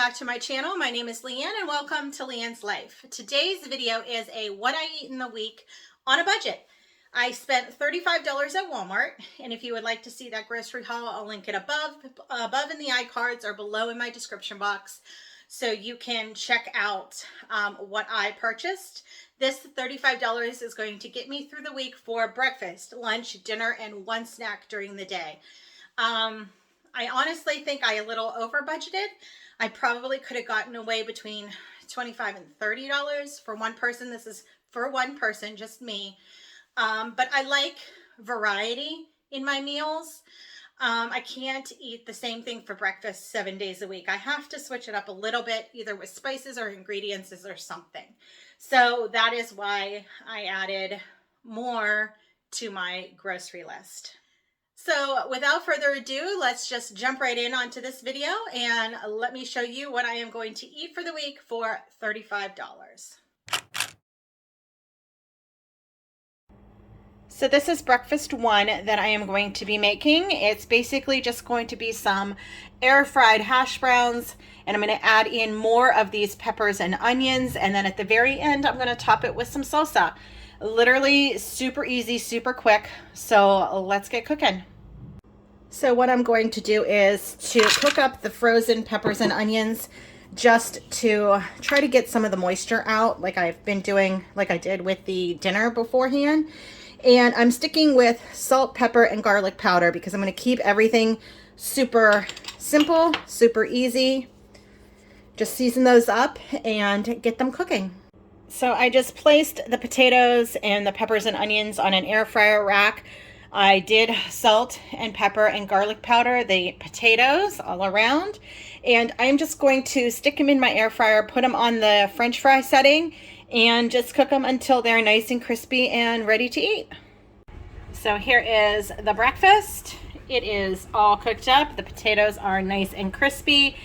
back to my channel. My name is Leanne and welcome to Leanne's Life. Today's video is a what I eat in the week on a budget. I spent $35 at Walmart, and if you would like to see that grocery haul, I'll link it above in the iCards or below in my description box so you can check out what I purchased. This $35 is going to get me through the week for breakfast, lunch, dinner, and one snack during the day. I honestly think I a little over budgeted. I probably could have gotten away between $25 and $30 for one person. This is for one person, just me. But I like variety in my meals. I can't eat the same thing for breakfast 7 days a week. I have to switch it up a little bit, either with spices or ingredients or something. So that is why I added more to my grocery list. So without further ado, let's just jump right in onto this video and let me show you what I am going to eat for the week for $35. So this is breakfast one that I am going to be making. It's basically just going to be some air fried hash browns, and I'm going to add in more of these peppers and onions, and then at the very end I'm going to top it with some salsa. Literally super easy, super quick. So let's get cooking. So what I'm going to do is to cook up the frozen peppers and onions just to try to get some of the moisture out, like I've been doing, like I did with the dinner beforehand. And I'm sticking with salt, pepper, and garlic powder because I'm going to keep everything super simple, super easy. Just season those up and get them cooking. So I just placed the potatoes and the peppers and onions on an air fryer rack. I did salt and pepper and garlic powder the potatoes all around, and I'm just going to stick them in my air fryer, put them on the French fry setting, and just cook them until they're nice and crispy and ready to eat. So here is the breakfast. It is all cooked up. The potatoes are nice and crispy,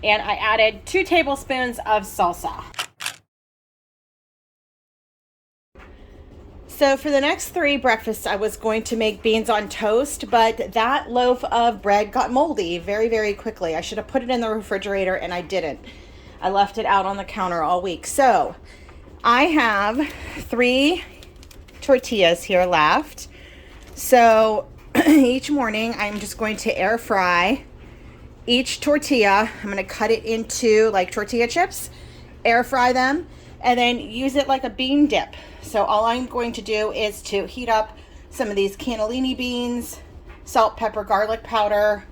and I added 2 tablespoons of salsa. So for the next 3 breakfasts, I was going to make beans on toast, but that loaf of bread got moldy very, very quickly. I should have put it in the refrigerator, and I didn't. I left it out on the counter all week. So I have 3 tortillas here left. So each morning, I'm just going to air fry each tortilla. I'm going to cut it into like tortilla chips, air fry them, and then use it like a bean dip. So all I'm going to do is to heat up some of these cannellini beans, salt, pepper, garlic powder.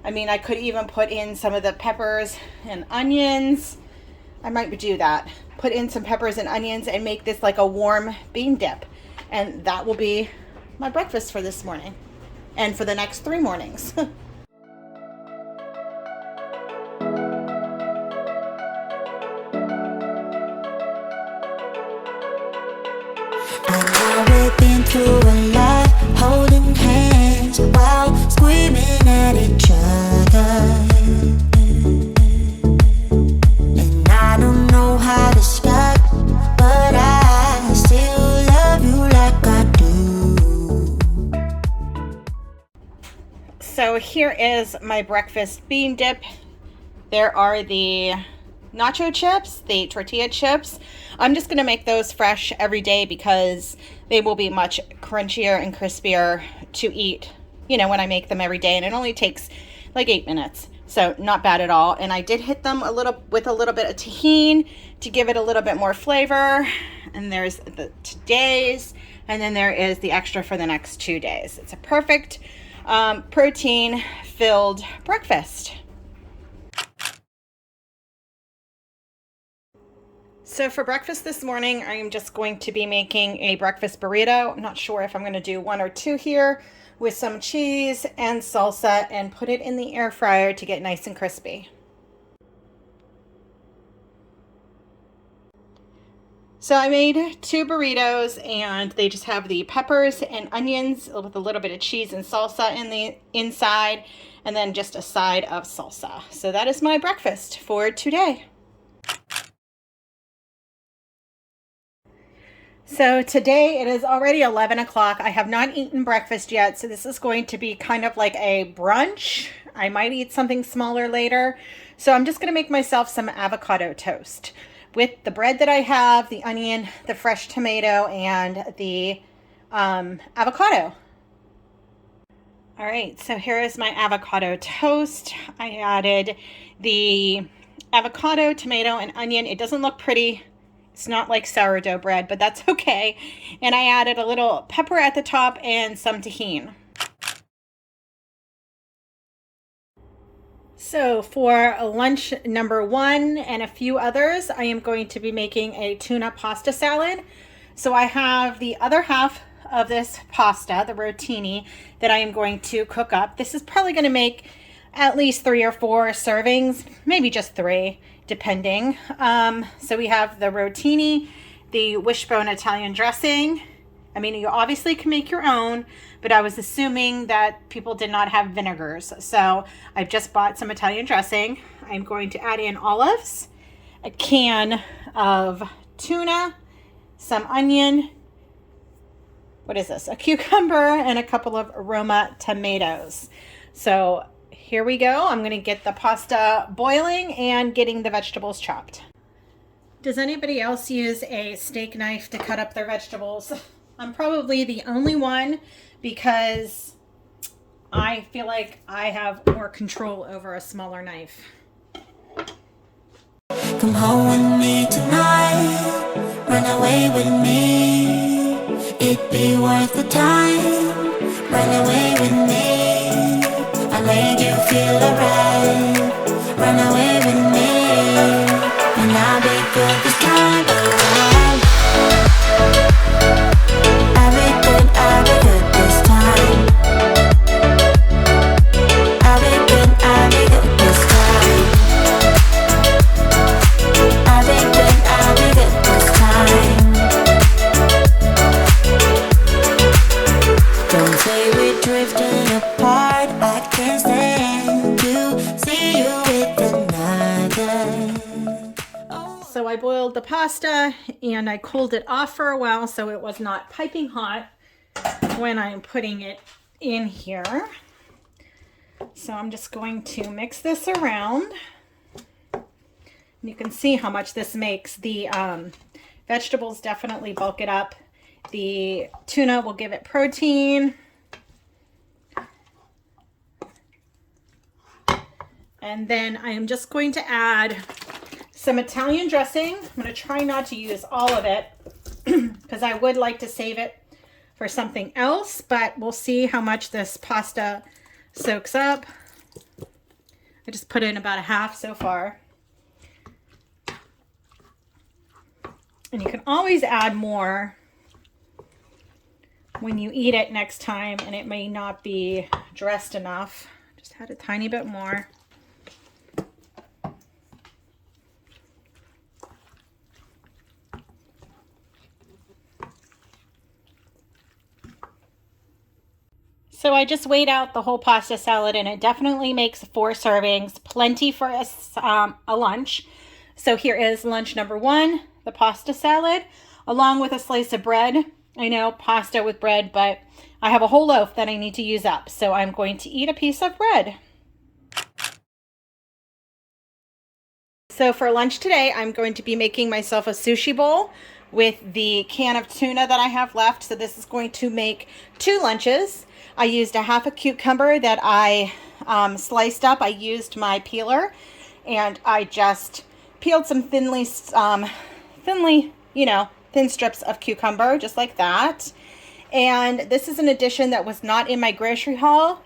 I mean, I could even put in some of the peppers and onions. I might do that. Put in some peppers and onions and make this like a warm bean dip. And that will be my breakfast for this morning and for the next 3 mornings. We've been through a lot, holding hands while screaming at each other. And I don't know how to start, but I still love you like I do. So here is my breakfast bean dip. There are the nacho chips, the tortilla chips. I'm just going to make those fresh every day because they will be much crunchier and crispier to eat, you know, when I make them every day. And it only takes like 8 minutes. So not bad at all. And I did hit them with a little bit of tahini to give it a little bit more flavor. And there's the today's, and then there is the extra for the next 2 days. It's a perfect protein-filled breakfast. So for breakfast this morning, I am just going to be making a breakfast burrito. I'm not sure if I'm going to do 1 or 2 here with some cheese and salsa and put it in the air fryer to get nice and crispy. So I made 2 burritos, and they just have the peppers and onions with a little bit of cheese and salsa in the inside, and then just a side of salsa. So that is my breakfast for today. So today it is already 11 o'clock. I have not eaten breakfast yet, so this is going to be kind of like a brunch. I might eat something smaller later. So I'm just going to make myself some avocado toast with the bread that I have, the onion, the fresh tomato, and the avocado. All right, so here is my avocado toast. I added the avocado, tomato, and onion. It doesn't look pretty. It's not like sourdough bread, but that's okay. And I added a little pepper at the top and some tahini. So for lunch number 1 and a few others, I am going to be making a tuna pasta salad. So I have the other half of this pasta, the rotini, that I am going to cook up. This is probably going to make at least 3 or 4 servings, maybe just 3, depending. So we have the rotini, the wishbone Italian dressing. I mean, you obviously can make your own, but I was assuming that people did not have vinegars. So I've just bought some Italian dressing. I'm going to add in olives, a can of tuna, some onion, what is this? A cucumber, and a couple of Roma tomatoes. So here we go. I'm going to get the pasta boiling and getting the vegetables chopped. Does anybody else use a steak knife to cut up their vegetables? I'm probably the only one because I feel like I have more control over a smaller knife. Come home with me tonight, run away with me. It'd be worth the time, run away with me. I made you feel alright, run away with me. And I'll be good this time around. I'll be good this time. I'll be good this time. I'll be good this time. Don't say we're drifting apart. I can't stand to see you with another. So I boiled the pasta and I cooled it off for a while so it was not piping hot when I'm putting it in here. So I'm just going to mix this around. You can see how much this makes. The vegetables definitely bulk it up. The tuna will give it protein. And then I am just going to add some Italian dressing. I'm going to try not to use all of it because I would like to save it for something else, but we'll see how much this pasta soaks up. I just put in about a half so far. And you can always add more when you eat it next time and it may not be dressed enough. Just add a tiny bit more. So I just weighed out the whole pasta salad and it definitely makes 4 servings, plenty for a lunch. So here is lunch number 1, the pasta salad, along with a slice of bread. I know, pasta with bread, but I have a whole loaf that I need to use up. So I'm going to eat a piece of bread. So for lunch today, I'm going to be making myself a sushi bowl with the can of tuna that I have left. So this is going to make 2 lunches. I used a half a cucumber that I sliced up. I used my peeler and I just peeled some thin strips of cucumber, just like that. And this is an addition that was not in my grocery haul.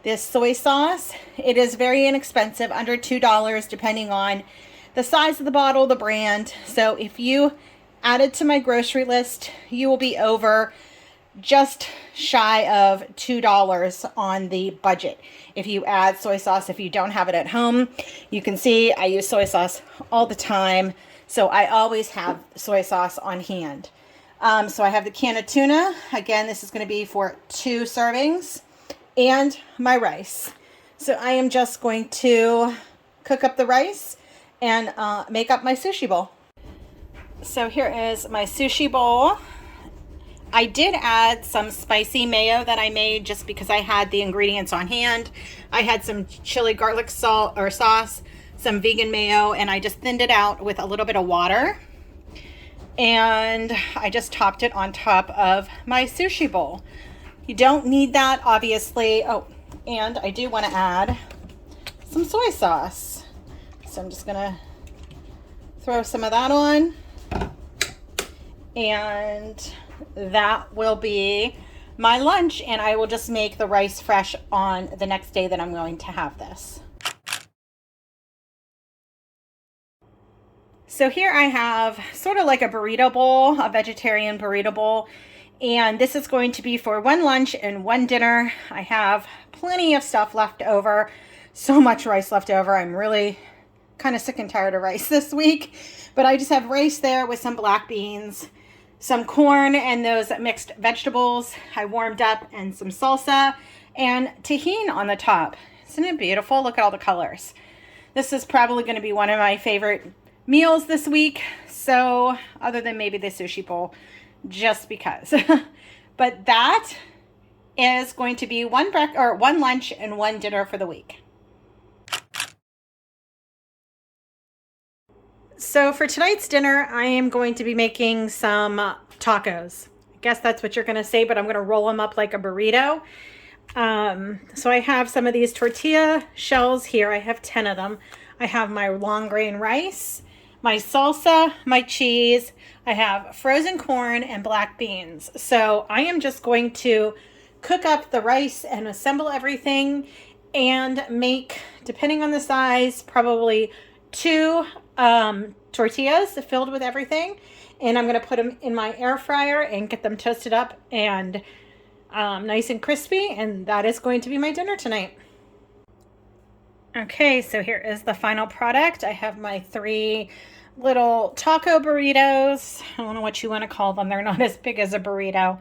This soy sauce, it is very inexpensive, under $2, depending on the size of the bottle, the brand. So if you add it to my grocery list, you will be over just shy of $2 on the budget. If you add soy sauce, if you don't have it at home, you can see I use soy sauce all the time. So I always have soy sauce on hand. So I have the can of tuna. Again, this is going to be for 2 servings and my rice. So I am just going to cook up the rice and make up my sushi bowl. So here is my sushi bowl. I did add some spicy mayo that I made just because I had the ingredients on hand. I had some chili garlic salt or sauce, some vegan mayo, and I just thinned it out with a little bit of water. And I just topped it on top of my sushi bowl. You don't need that, obviously. Oh, and I do want to add some soy sauce. So I'm just gonna throw some of that on. And that will be my lunch, and I will just make the rice fresh on the next day that I'm going to have this. So here I have sort of like a burrito bowl, a vegetarian burrito bowl, and this is going to be for one lunch and one dinner. I have plenty of stuff left over, so much rice left over. I'm really kind of sick and tired of rice this week, but I just have rice there with some black beans, some corn, and those mixed vegetables I warmed up, and some salsa and tahini on the top. Isn't it beautiful? Look at all the colors. This is probably going to be one of my favorite meals this week. So other than maybe the sushi bowl, just because. But that is going to be one lunch and one dinner for the week. So for tonight's dinner, I am going to be making some tacos. I guess that's what you're going to say, but I'm going to roll them up like a burrito. So I have some of these tortilla shells here. I have 10 of them. I have my long grain rice, my salsa, my cheese. I have frozen corn and black beans. So I am just going to cook up the rice and assemble everything and make, depending on the size, probably 2 tortillas filled with everything, and I'm going to put them in my air fryer and get them toasted up and nice and crispy, and that is going to be my dinner tonight. Okay, so here is the final product. I have my 3 little taco burritos. I don't know what you want to call them. They're not as big as a burrito.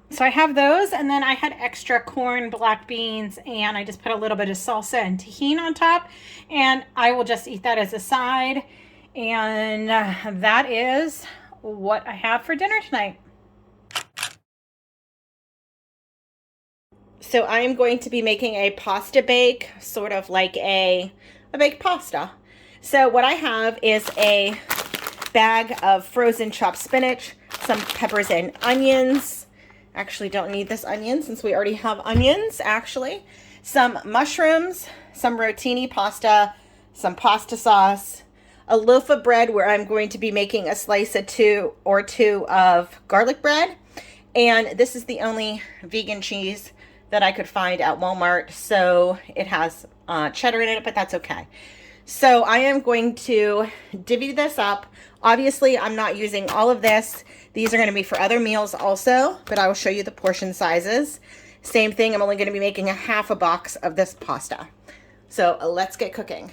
So I have those, and then I had extra corn, black beans, and I just put a little bit of salsa and tahini on top, and I will just eat that as a side. And that is what I have for dinner tonight. So I'm going to be making a pasta bake, sort of like a baked pasta. So what I have is a bag of frozen chopped spinach, some peppers and onions. Actually don't need this onion since we already have onions, actually. Some mushrooms, some rotini pasta, some pasta sauce, a loaf of bread where I'm going to be making a slice of 2 of garlic bread. And this is the only vegan cheese that I could find at Walmart. So it has cheddar in it, but that's okay. So I am going to divvy this up. Obviously, I'm not using all of this. These are going to be for other meals also, but I will show you the portion sizes. Same thing, I'm only going to be making a half a box of this pasta. So let's get cooking.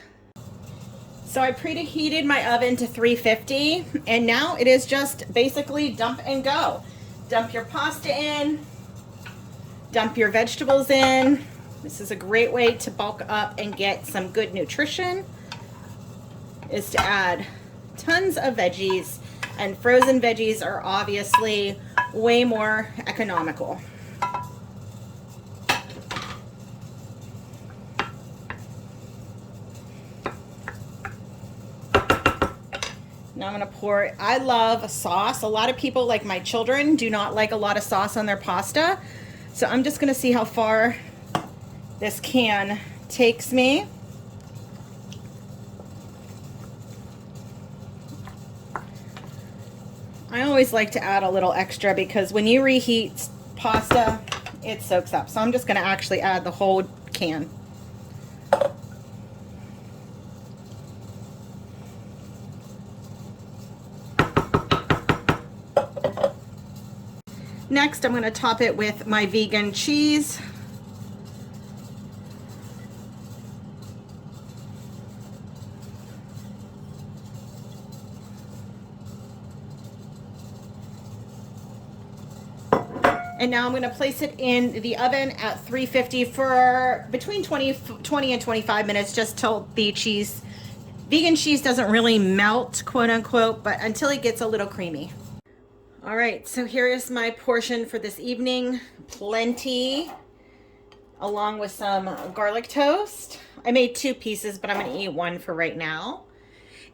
So I preheated my oven to 350, and now it is just basically dump and go. Dump your pasta in, dump your vegetables in. This is a great way to bulk up and get some good nutrition, is to add tons of veggies, and frozen veggies are obviously way more economical. Now I'm gonna pour, I love a sauce. A lot of people, like my children, do not like a lot of sauce on their pasta. So I'm just gonna see how far this can takes me. I always like to add a little extra because when you reheat pasta, it soaks up. So I'm just going to actually add the whole can. Next, I'm going to top it with my vegan cheese. And now I'm going to place it in the oven at 350 for between 20 and 25 minutes, just till the cheese, vegan cheese, doesn't really melt, quote unquote, but until it gets a little creamy. All right, so here is my portion for this evening. Plenty, along with some garlic toast. I made 2 pieces, but I'm going to eat 1 for right now.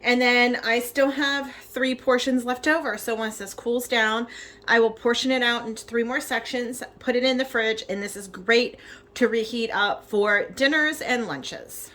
And then I still have 3 portions left over. So once this cools down, I will portion it out into 3 more sections, put it in the fridge, and this is great to reheat up for dinners and lunches.